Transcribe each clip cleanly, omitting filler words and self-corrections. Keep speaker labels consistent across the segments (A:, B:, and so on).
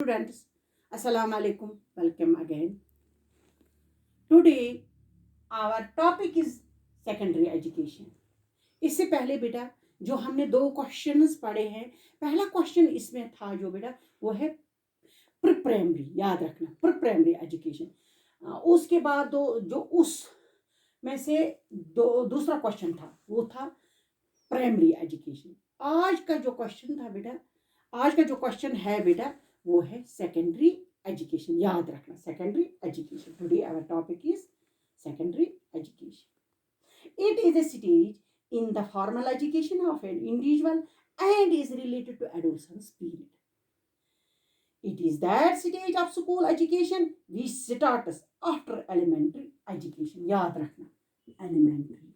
A: Students, Assalamu alaikum. Welcome again. Today our topic is secondary education. इससे पहले बेटा जो हमने दो क्वेश्चंस पढ़े हैं, पहला क्वेश्चन इसमें था जो बेटा वो है प्री प्राइमरी, याद रखना प्री प्राइमरी एजुकेशन। उसके बाद जो उस में से दूसरा क्वेश्चन था वो था प्राइमरी एजुकेशन। आज का जो क्वेश्चन था बेटा, आज का जो क्वेश्चन है बेटा वो है सेकेंडरी एजुकेशन। याद रखना secondary education. Today our topic is secondary education. It is a stage in the formal education of an individual and is related to adolescence period. It is that stage of school education which starts after elementary education. याद रखना elementary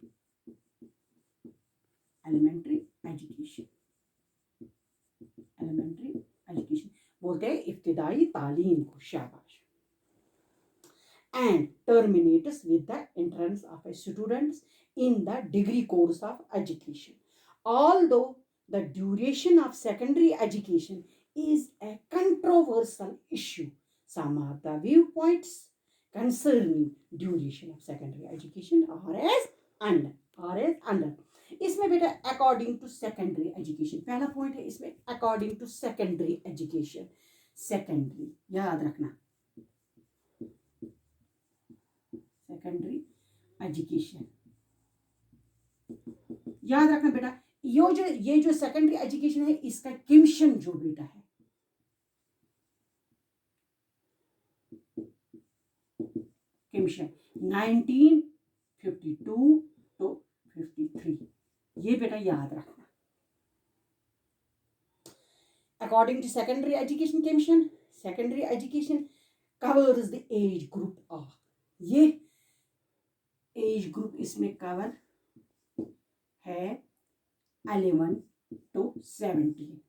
A: education बोलते हैं इब्तिदाई तालीम को, शाबाश। And terminates with the entrance of a students in the degree course of education. Although the duration of secondary education is a controversial issue, some of the viewpoints concerning duration of secondary education are as under. इसमें बेटा according to secondary education, पहला point है इसमें according to secondary education. Secondary याद रखना, secondary education याद रखना बेटा। ये जो सेकेंडरी एजुकेशन है इसका कमीशन जो बेटा है, कमीशन 1952 to 53, ये बेटा याद रखना। According to secondary education commission, secondary education covers the age group of, ये एज ग्रुप इसमें कवर है 11 to 17,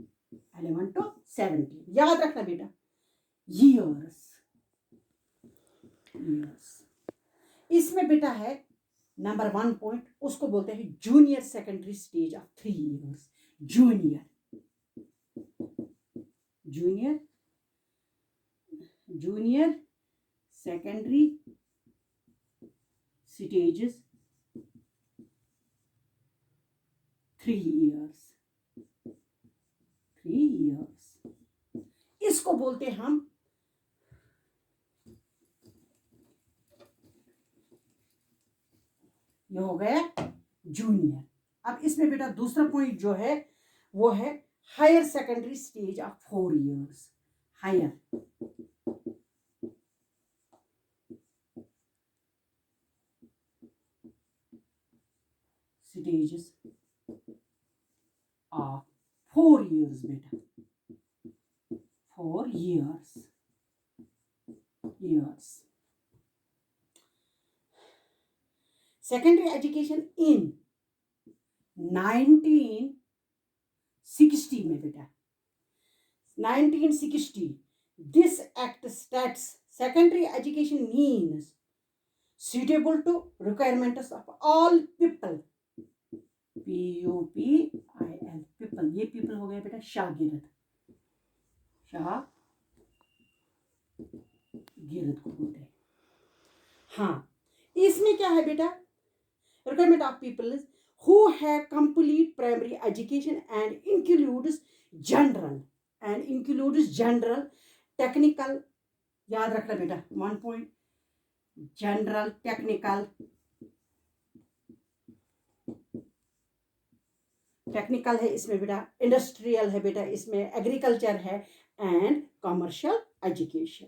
A: 11 to 17 याद रखना बेटा। years इसमें बेटा है नंबर 1 पॉइंट, उसको बोलते हैं junior secondary stage of 3 years। Junior secondary stages 3 years। इसको बोलते हम ये हो गया जूनियर। अब इसमें बेटा दूसरा पॉइंट जो है वो है higher secondary stage of 4 years। Higher stages of 4 years बेटा, 4 years। Secondary education in 1960 में बेटा, 1960 this act states secondary education means suitable to requirements of all people, PUPIL people। ये people हो गया बेटा शागिर्द को बोलते हैं। हाँ, इसमें क्या है बेटा, requirement of people who have complete primary education and includes general technical, याद रखना बेटा 1 point, general टेक्निकल है इसमें बेटा, इंडस्ट्रियल है बेटा इसमें, एग्रीकल्चर है and commercial education.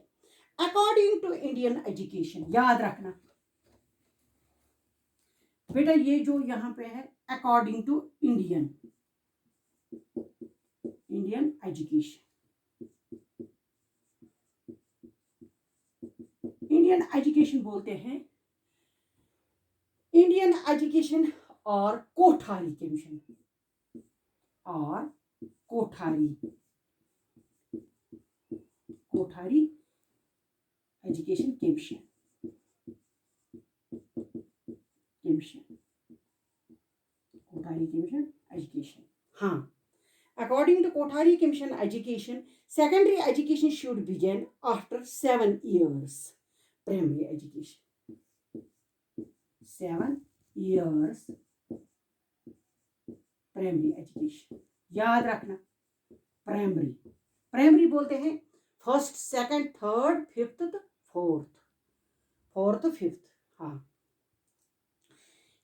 A: According to Indian education याद रखना बेटा, ये जो यहाँ पे है according to Indian education, Indian education बोलते हैं इंडियन एजुकेशन और कोठारी कमीशन, और Kothari education commission Kothari commission education. हाँ, According to Kothari Commission Education, secondary education should begin after 7 years. Primary education 7 years. Primary education याद रखना। प्राइमरी प्राइमरी बोलते हैं first, second, third, fifth, fourth, fifth. हाँ,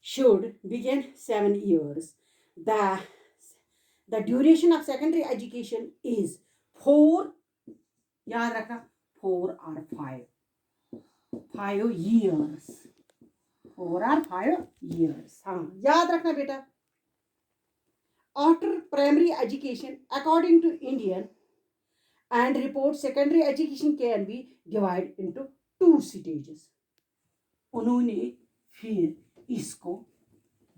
A: should begin 7 years. The duration of secondary education is 4, याद रखना, 4 or 5 years, 4 or 5 years। हाँ, याद रखना बेटा। After primary education, according to Indian and report, secondary education can be divided into 2 stages। उन्होंने फिर इसको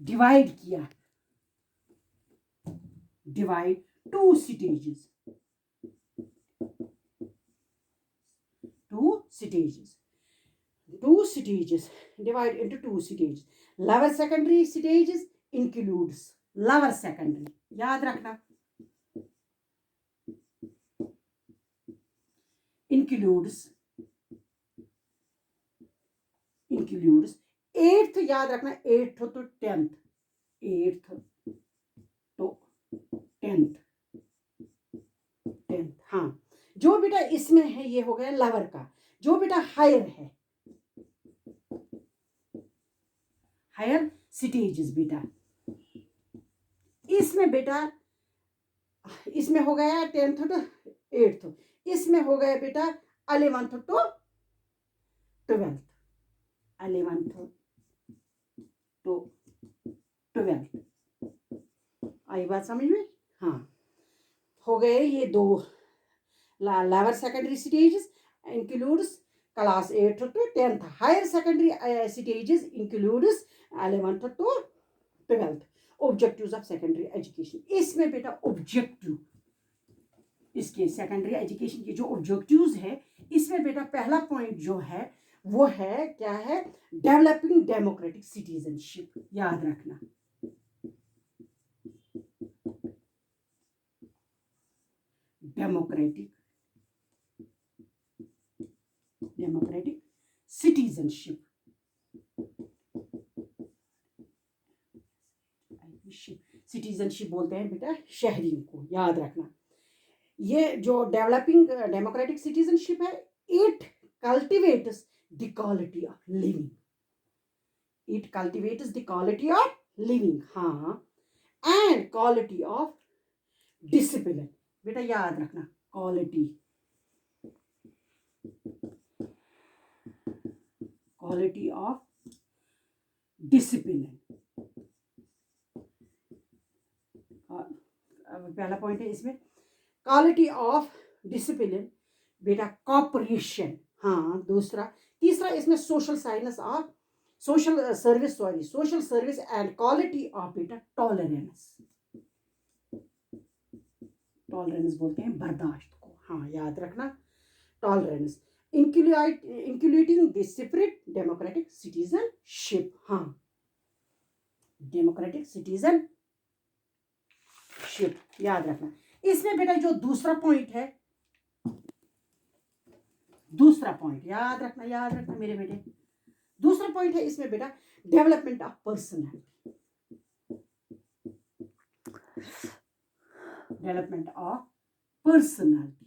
A: डिवाइड किया, divide 2 stages, 2 stages, 2 stages, divide into 2 stages। Lower secondary stages includes lower secondary, याद रखना, includes 8th, याद रखना, 8th to 10th, 8th to 10th। हाँ, जो बेटा इसमें है ये हो गया लवर का। जो बेटा हायर है, हायर स्टेजेस बेटा, इसमें बेटा, इसमें हो गया 10th to 8th, इसमें हो गया बेटा 11th to 12th, 11th to 12th। आई बात समझ में? हाँ, हो गए ये 2 lower secondary stages includes class 8th to 10th। higher secondary stages includes 11th to 12th। objectives of secondary education, इसमें बेटा ऑब्जेक्टिव, इसके सेकेंडरी एजुकेशन के जो ऑब्जेक्टिव्स है, इसमें बेटा पहला पॉइंट जो है वो है क्या है, डेवलपिंग डेमोक्रेटिक सिटीजनशिप। याद रखना, डेमोक्रेटिक सिटीजनशिप, सिटीजनशिप बोलते हैं बेटा शहरियों को। याद रखना, ये जो डेवलपिंग डेमोक्रेटिक सिटीजनशिप है, it cultivates the quality of living, it cultivates the quality of living. हाँ, एंड क्वालिटी ऑफ डिसिप्लिन, बेटा याद रखना, क्वालिटी ऑफ डिसिप्लिन। पहला पॉइंट है इसमें क्वालिटी ऑफ डिसिप्लिन बेटा, कॉपरेशन। हाँ, दूसरा, तीसरा इसमें social science of social service and quality of बेटा टॉलरेंस, टॉलरेंस बोलते हैं बर्दाश्त को। हाँ, याद रखना, tolerance including the separate democratic citizenship. हाँ, डेमोक्रेटिक सिटीजनशिप याद रखना। इसमें बेटा जो दूसरा पॉइंट है, दूसरा पॉइंट याद रखना मेरे बेटे, दूसरा पॉइंट है इसमें बेटा development of personality, development of personality,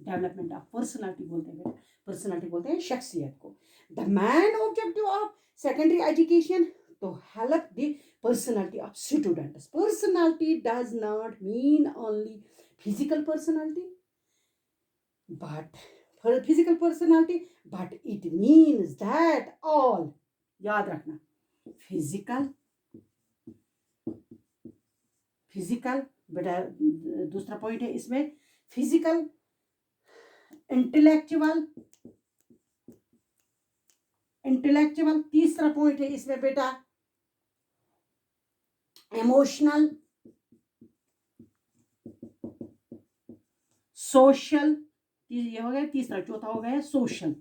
A: development of personality बोलते हैं बेटा, पर्सनैलिटी बोलते हैं शख्सियत को। The main objective of secondary education to help the personality of students। Personality does not mean only physical personality, but it means that all, याद रखना, physical बेटा दूसरा पॉइंट है इसमें, फिजिकल, इंटेलेक्चुअल, तीसरा पॉइंट है इसमें बेटा इमोशनल, सोशल, ये हो गया तीसरा। चौथा हो गया सोशल